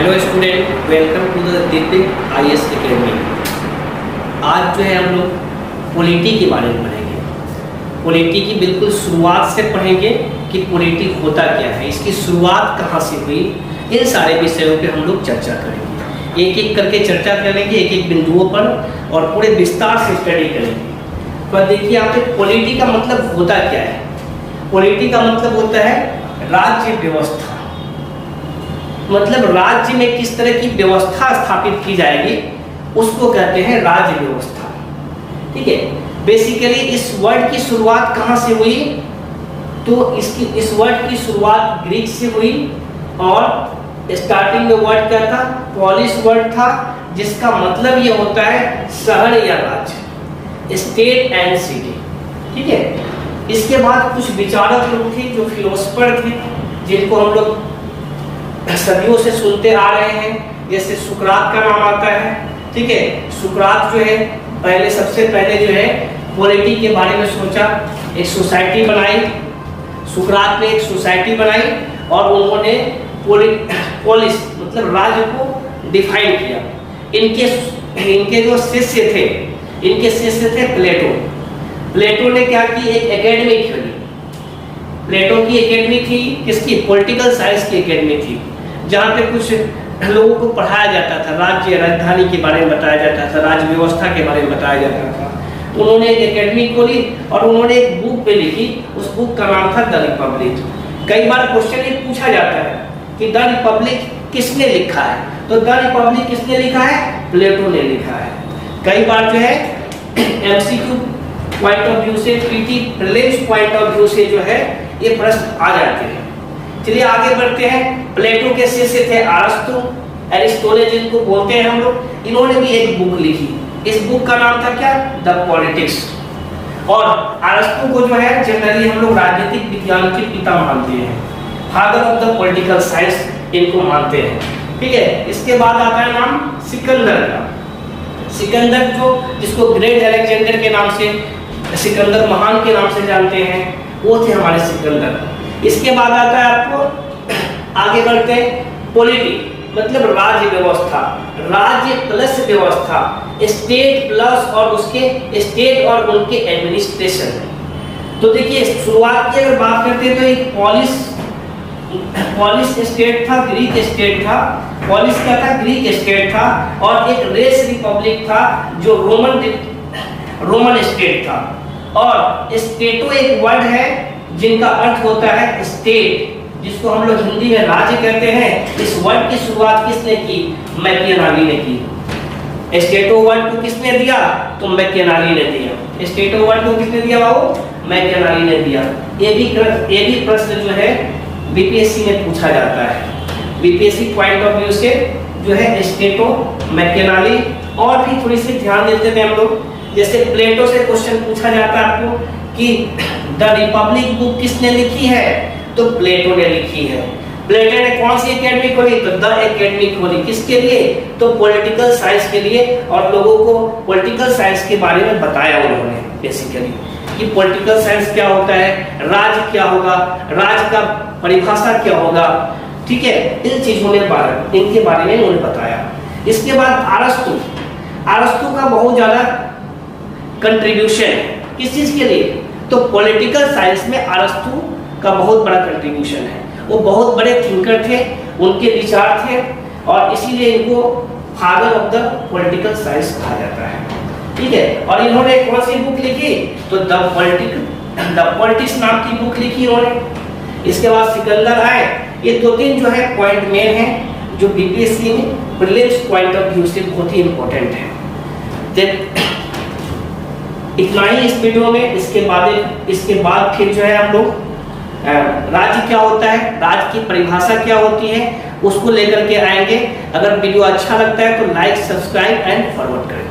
Hello student, welcome to the Deepik IAS academy. आज जो है हम लोग पॉलिटी के बारे में पढ़ेंगे। पॉलिटी की बिल्कुल शुरुआत से पढ़ेंगे कि पॉलिटी होता क्या है, इसकी शुरुआत कहाँ से हुई, इन सारे विषयों पे हम लोग चर्चा करेंगे। एक एक करके चर्चा करेंगे, एक एक बिंदुओं पर, और पूरे विस्तार से स्टडी करेंगे। तो देखिए यहाँ पे पॉलिटी का मतलब होता क्या है। पॉलिटी का मतलब होता है राज्य व्यवस्था, मतलब राज्य में किस तरह की व्यवस्था स्थापित की जाएगी उसको कहते हैं राज्य व्यवस्था। ठीक है, बेसिकली इस वर्ड की शुरुआत कहाँ से हुई, तो इस वर्ड की शुरुआत ग्रीक से हुई, और स्टार्टिंग में वर्ड क्या था, पॉलिश वर्ड था, जिसका मतलब ये होता है शहर या राज्य, स्टेट एंड सिटी। ठीक है, इसके बाद कुछ विचारक लोग थे जो फिलोसफर थे, जिनको हम लोग सदियों से सुनते आ रहे हैं। जैसे सुकरात का नाम आता है। ठीक है, सुकरात जो है सबसे पहले जो है पॉलिटी के बारे में सोचा, एक सोसाइटी बनाई। सुकरात ने एक सोसाइटी बनाई और उन्होंने पोलिस मतलब राज्य को डिफाइन किया। इनके जो शिष्य थे प्लेटो। प्लेटो ने क्या की, एक एकेडमी खोली। प्लेटो की एकेडमी थी, किसकी, पॉलिटिकल साइंस की एकेडमी थी, जहाँ पे कुछ लोगों को पढ़ाया जाता था, राज्य राजधानी के बारे में बताया जाता था, राज्य व्यवस्था के बारे में बताया जाता था। तो उन्होंने एक एकेडमी खोली और उन्होंने एक बुक पे लिखी। उस बुक का नाम था द रिपब्लिक। कई बार क्वेश्चन ये पूछा जाता है कि द रिपब्लिक किसने लिखा है, तो द रिपब्लिक किसने लिखा है, प्लेटो ने लिखा है। कई बार जो है MCQ पॉइंट ऑफ व्यू से, PT prelims point of view से जो है ये प्रश्न आ जाते हैं। चलिए आगे बढ़ते हैं। प्लेटो के शिष्य थे अरस्तु, एरिस्टोटल जिनको बोलते हैं हम लोग। इन्होंने भी एक बुक लिखी। इस बुक का नाम था क्या, द पॉलिटिक्स। और अरस्तु को जो है जनरली हम लोग राजनीतिक विज्ञान के पिता मानते हैं, father of the political science इनको मानते हैं। ठीक है, इसके बाद आता है नाम सिकंदर का। सिकंदर जिसको ग्रेट अलेक्जेंडर के नाम से, सिकंदर महान के नाम से जानते हैं, वो थे हमारे सिकंदर। इसके बाद आता है आपको, आगे बढ़ते हैं, पॉलिटी मतलब राज्य व्यवस्था, राज्य प्लस व्यवस्था, स्टेट प्लस और उसके स्टेट और उनके एडमिनिस्ट्रेशन। तो देखिए शुरुआत की अगर बात करते हैं तो एक पॉलिश स्टेट था, ग्रीक स्टेट था। पॉलिश क्या था, ग्रीक स्टेट था, और एक रेस रिपब्लिक था जो रोमन स्टेट था। और स्टेटो एक वर्ड है जिनका अर्थ होता है स्टेट, जिसको हम लोग हिंदी में राज्य कहते हैं। इस वर्ड की शुरुआत किसने की, मैकियावेली ने की। स्टेटो वर्ड को किसने दिया, तो मैकियावेली ने दिया। स्टेटो वर्ड को किसने दिया बाबू, मैकियावेली ने दिया। ये भी प्रश्न जो है BPSC में पूछा जाता है। BPSC पॉइंट ऑफ व्यू से जो है स्टेटो, मैकियावेली, और भी थोड़ी सी ध्यान देते थे हम लोग। जैसे प्लेटो से क्वेश्चन पूछा जाता है आपको कि द रिपब्लिक बुक किसने लिखी है, तो प्लेटो ने लिखी है। प्लेटो ने कौन सी एकेडमी खोली, तो द एकेडमी खोली। किसके लिए, तो पॉलिटिकल साइंस के लिए, और लोगों को पॉलिटिकल साइंस के बारे में बताया उन्होंने बेसिकली कि पॉलिटिकल साइंस क्या होता है, राज्य क्या होगा, राज्य का परिभाषा क्या होगा। ठीक है, इन चीजों में इनके बारे में उन्होंने बताया। इसके बाद अरस्तु का बहुत ज्यादा कंट्रीब्यूशन है किस चीज के लिए, तो पॉलिटिकल साइंस में अरस्तु का बहुत बड़ा कंट्रीब्यूशन है। वो बहुत बड़े थिंकर थे, उनके विचार थे, और इसीलिए इनको father of the political science कहा जाता है। ठीक है, और इन्होंने कौन सी बुक लिखी, तो द पॉलिटिक्स नाम की बुक लिखी इन्होंने। इसके बाद सिकंदर आए। ये दो तीन जो है पॉइंट मेन है जो BPSC में प्रीलिम्स पॉइंट ऑफ व्यू से बहुत ही इंपॉर्टेंट है। इतना ही इस वीडियो में। इसके बाद फिर जो है हम लोग राज्य क्या होता है, राज्य की परिभाषा क्या होती है, उसको लेकर के आएंगे। अगर वीडियो अच्छा लगता है तो लाइक, सब्सक्राइब एंड फॉरवर्ड करें।